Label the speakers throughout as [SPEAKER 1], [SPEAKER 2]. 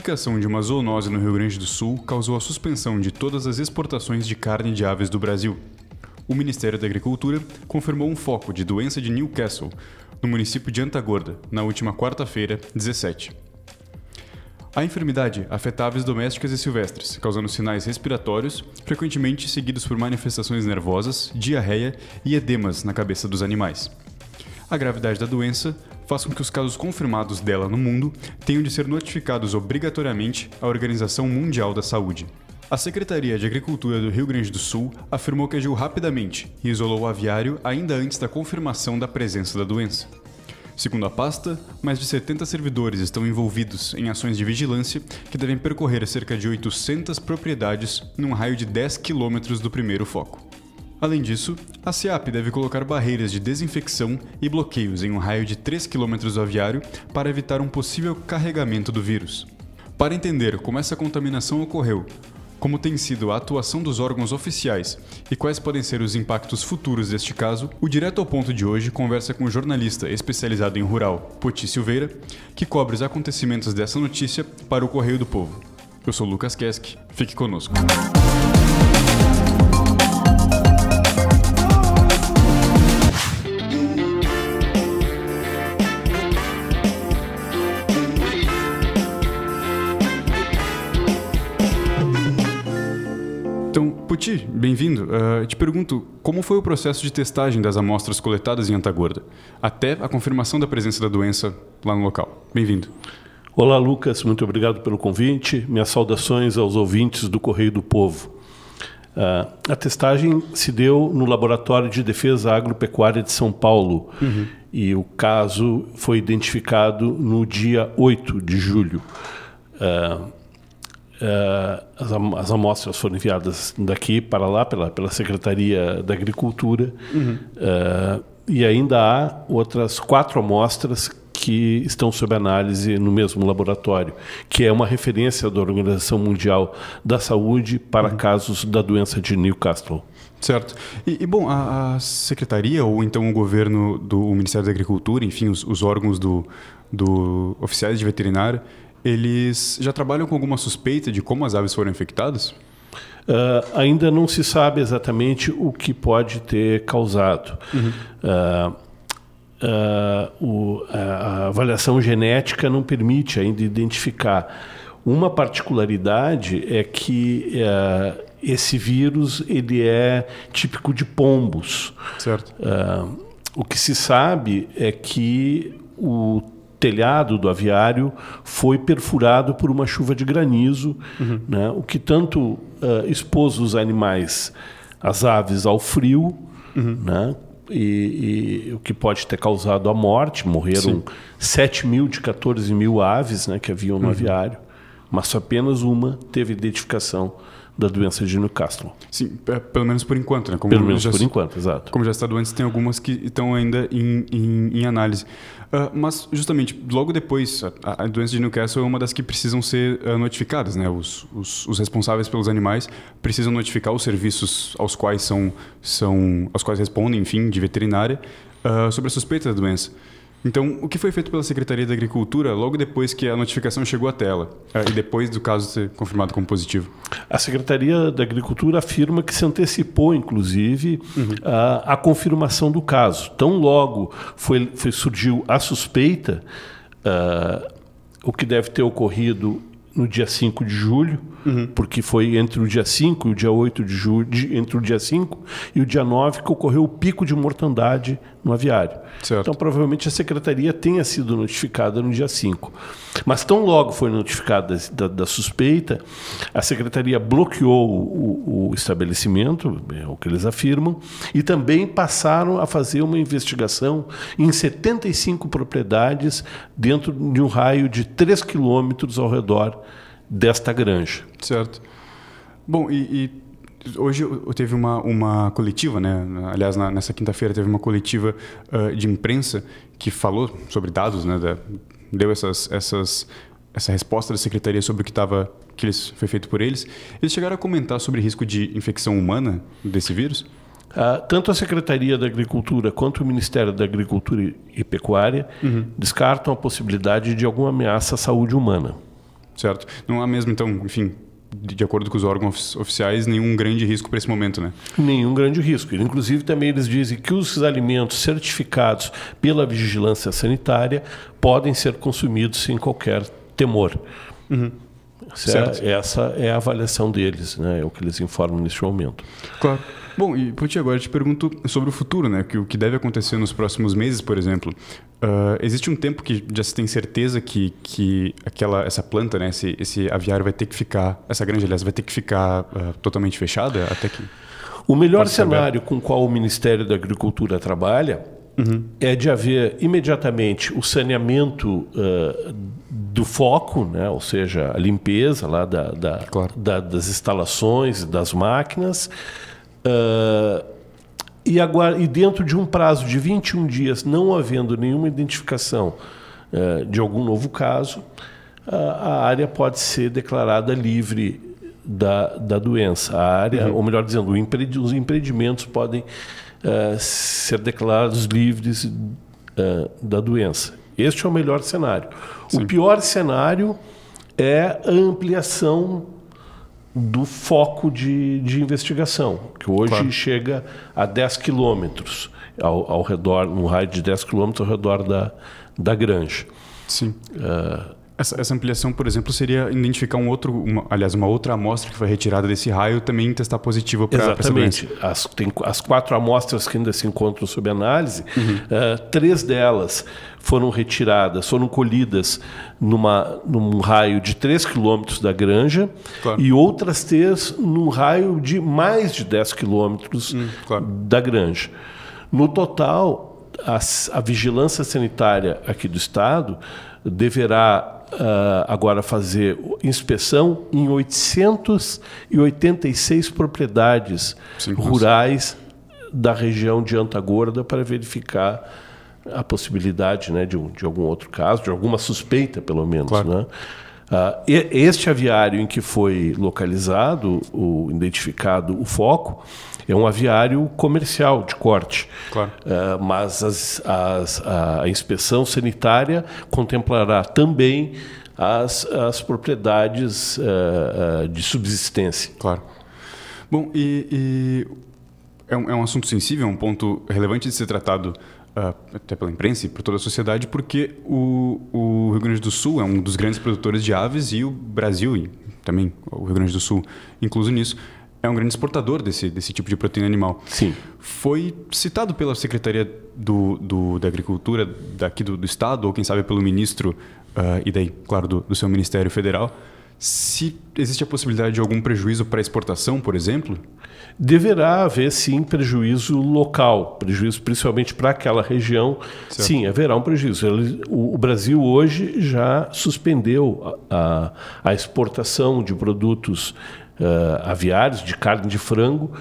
[SPEAKER 1] identificação de uma zoonose no Rio Grande do Sul causou a suspensão de todas as exportações de carne de aves do Brasil. O Ministério da Agricultura confirmou um foco de doença de Newcastle, no município de Antagorda, na última quarta-feira, 17. A enfermidade afeta aves domésticas e silvestres, causando sinais respiratórios, frequentemente seguidos por manifestações nervosas, diarreia e edemas na cabeça dos animais. A gravidade da doença faz com que os casos confirmados dela no mundo tenham de ser notificados obrigatoriamente à Organização Mundial da Saúde. A Secretaria de Agricultura do Rio Grande do Sul afirmou que agiu rapidamente e isolou o aviário ainda antes da confirmação da presença da doença. Segundo a pasta, mais de 70 servidores estão envolvidos em ações de vigilância que devem percorrer cerca de 800 propriedades num raio de 10 quilômetros do primeiro foco. Além disso, a SEAP deve colocar barreiras de desinfecção e bloqueios em um raio de 3 km do aviário para evitar um possível carregamento do vírus. Para entender como essa contaminação ocorreu, como tem sido a atuação dos órgãos oficiais e quais podem ser os impactos futuros deste caso, o Direto ao Ponto de hoje conversa com o jornalista especializado em rural, Poti Silveira, que cobre os acontecimentos dessa notícia para o Correio do Povo. Eu sou Lucas Kesk, fique conosco. Poti, bem-vindo. Te pergunto, como foi o processo de testagem das amostras coletadas em Antagorda, até a confirmação da presença da doença lá no local? Bem-vindo.
[SPEAKER 2] Olá, Lucas. Muito obrigado pelo convite. Minhas saudações aos ouvintes do Correio do Povo. A testagem se deu no Laboratório de Defesa Agropecuária de São Paulo e o caso foi identificado no dia 8 de julho. As amostras foram enviadas daqui para lá pela Secretaria da Agricultura e ainda há outras 4 amostras que estão sob análise no mesmo laboratório, que é uma referência da Organização Mundial da Saúde para casos da doença de Newcastle.
[SPEAKER 1] Certo. Bom, a Secretaria ou então o governo do Ministério da Agricultura, enfim, os órgãos do oficiais de veterinária, eles já trabalham com alguma suspeita de como as aves foram infectadas?
[SPEAKER 2] Ainda não se sabe exatamente o que pode ter causado. A avaliação genética não permite ainda identificar. Uma particularidade é que esse vírus ele é típico de pombos.
[SPEAKER 1] Certo.
[SPEAKER 2] O que se sabe é que o telhado do aviário foi perfurado por uma chuva de granizo, né, o que tanto expôs os animais, as aves, ao frio, né, e o que pode ter causado a morte. Morreram 7.000 de 14.000 aves, né, que haviam no aviário, mas apenas uma teve identificação da doença de Newcastle.
[SPEAKER 1] Sim, pelo menos por enquanto, né?
[SPEAKER 2] Pelo menos por enquanto, exato.
[SPEAKER 1] Como já está doentes, tem algumas que estão ainda em análise. Mas, justamente, logo depois, a doença de Newcastle é uma das que precisam ser notificadas, né? Os responsáveis pelos animais precisam notificar os serviços aos quais aos quais respondem, enfim, de veterinária, sobre a suspeita da doença. Então, o que foi feito pela Secretaria da Agricultura logo depois que a notificação chegou até ela e depois do caso ser confirmado como positivo?
[SPEAKER 2] A Secretaria da Agricultura afirma que se antecipou, inclusive, a confirmação do caso. Tão logo surgiu a suspeita, o que deve ter ocorrido no dia 5 de julho, porque foi entre o dia 5 e o dia 8 de julho, entre o dia 5 e o dia 9 que ocorreu o pico de mortandade no aviário.
[SPEAKER 1] Certo.
[SPEAKER 2] Então, provavelmente, a Secretaria tenha sido notificada no dia 5. Mas tão logo foi notificada da suspeita, a Secretaria bloqueou o estabelecimento, é o que eles afirmam, e também passaram a fazer uma investigação em 75 propriedades dentro de um raio de 3 quilômetros ao redor desta granja.
[SPEAKER 1] Certo. Bom, hoje teve uma coletiva, né? Aliás, nessa quinta-feira teve uma coletiva de imprensa que falou sobre dados, né? Deu essa resposta da Secretaria sobre o que foi feito por eles. Eles chegaram a comentar sobre risco de infecção humana desse vírus?
[SPEAKER 2] Tanto a Secretaria da Agricultura quanto o Ministério da Agricultura e Pecuária descartam a possibilidade de alguma ameaça à saúde humana.
[SPEAKER 1] Certo. Não há mesmo, então, enfim, de acordo com os órgãos oficiais, nenhum grande risco para esse momento, né?
[SPEAKER 2] Nenhum grande risco. Inclusive, também eles dizem que os alimentos certificados pela vigilância sanitária podem ser consumidos sem qualquer temor.
[SPEAKER 1] Uhum.
[SPEAKER 2] Essa é a avaliação deles, né? É o que eles informam neste momento.
[SPEAKER 1] Claro. Bom, e Poti, agora eu te pergunto sobre o futuro, né? O que deve acontecer nos próximos meses, por exemplo. Existe um tempo que já se tem certeza que essa planta, né? Esse aviário vai ter que ficar, essa granja, aliás, vai ter que ficar totalmente fechada até que...
[SPEAKER 2] O melhor cenário com o qual o Ministério da Agricultura trabalha é de haver imediatamente o saneamento do foco, né? Ou seja, a limpeza lá das instalações, das máquinas, e dentro de um prazo de 21 dias, não havendo nenhuma identificação de algum novo caso, a área pode ser declarada livre da doença. A área, ou melhor dizendo, os empreendimentos podem ser declarados livres da doença. Este é o melhor cenário. Sim. O pior cenário é a ampliação do foco de investigação, que hoje chega a 10 quilômetros ao redor, num raio de 10 quilômetros ao redor da granja.
[SPEAKER 1] Sim. Essa ampliação, por exemplo, seria identificar uma outra amostra que foi retirada desse raio também testar positiva para essa doença.
[SPEAKER 2] Exatamente. Tem as 4 amostras que ainda se encontram sob análise, 3 delas foram retiradas, foram colhidas num raio de 3 quilômetros da granja, e outras 3 num raio de mais de 10 quilômetros da granja. No total, a vigilância sanitária aqui do Estado deverá agora fazer inspeção em 886 propriedades rurais da região de Antagorda para verificar a possibilidade, né, de algum outro caso, de alguma suspeita, pelo menos. Né? Este aviário em que foi localizado, identificado o foco, é um aviário comercial de corte, mas a inspeção sanitária contemplará também as propriedades de subsistência.
[SPEAKER 1] Claro. Bom, e é um assunto sensível, é um ponto relevante de ser tratado até pela imprensa e por toda a sociedade, porque o Rio Grande do Sul é um dos grandes produtores de aves e o Brasil, e também o Rio Grande do Sul incluso nisso, é um grande exportador desse tipo de proteína animal.
[SPEAKER 2] Sim.
[SPEAKER 1] Foi citado pela Secretaria da Agricultura daqui do Estado, ou quem sabe pelo ministro, e daí, claro, do seu Ministério Federal, se existe a possibilidade de algum prejuízo para a exportação, por exemplo?
[SPEAKER 2] Deverá haver, sim, prejuízo local, prejuízo principalmente para aquela região. Certo. Sim, haverá um prejuízo. O Brasil hoje já suspendeu a exportação de produtos aviários, de carne de frango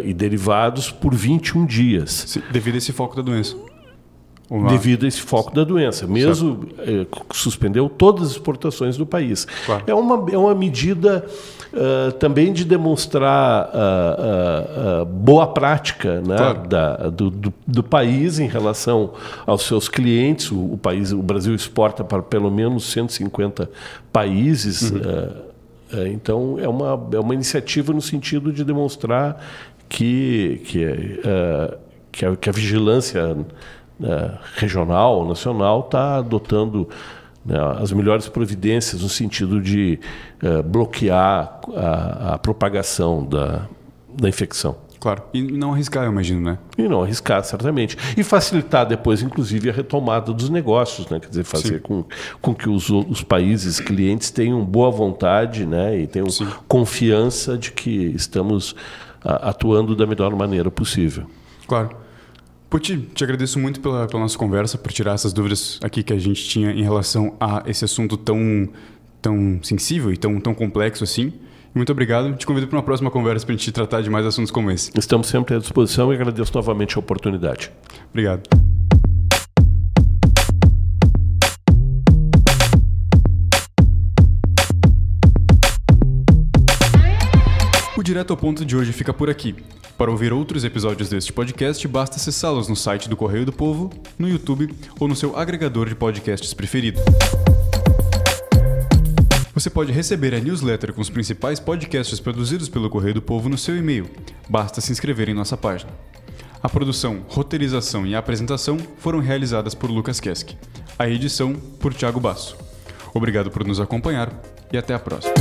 [SPEAKER 2] e derivados por 21 dias.
[SPEAKER 1] Devido a esse foco da doença?
[SPEAKER 2] Devido a esse foco da doença. Mesmo suspendeu todas as exportações do país. Claro. É uma medida também de demonstrar boa prática, né, do país em relação aos seus clientes. O Brasil exporta para pelo menos 150 países. Então, é uma iniciativa no sentido de demonstrar que a vigilância regional, nacional, está adotando, né, as melhores providências no sentido de bloquear a propagação da infecção.
[SPEAKER 1] Claro. E não arriscar, eu imagino, né? E
[SPEAKER 2] não arriscar, certamente. E facilitar depois, inclusive, a retomada dos negócios, né? Quer dizer, fazer com que os países clientes tenham boa vontade, né? E tenham confiança de que estamos atuando da melhor maneira possível.
[SPEAKER 1] Claro. Poti, te agradeço muito pela nossa conversa, por tirar essas dúvidas aqui que a gente tinha em relação a esse assunto tão sensível e tão complexo assim. Muito obrigado. Te convido para uma próxima conversa para a gente tratar de mais assuntos como esse.
[SPEAKER 2] Estamos sempre à disposição e agradeço novamente a oportunidade.
[SPEAKER 1] Obrigado. O Direto ao Ponto de hoje fica por aqui. Para ouvir outros episódios deste podcast, basta acessá-los no site do Correio do Povo, no YouTube ou no seu agregador de podcasts preferido. Você pode receber a newsletter com os principais podcasts produzidos pelo Correio do Povo no seu e-mail. Basta se inscrever em nossa página. A produção, roteirização e apresentação foram realizadas por Lucas Kesk. A edição por Thiago Basso. Obrigado por nos acompanhar e até a próxima.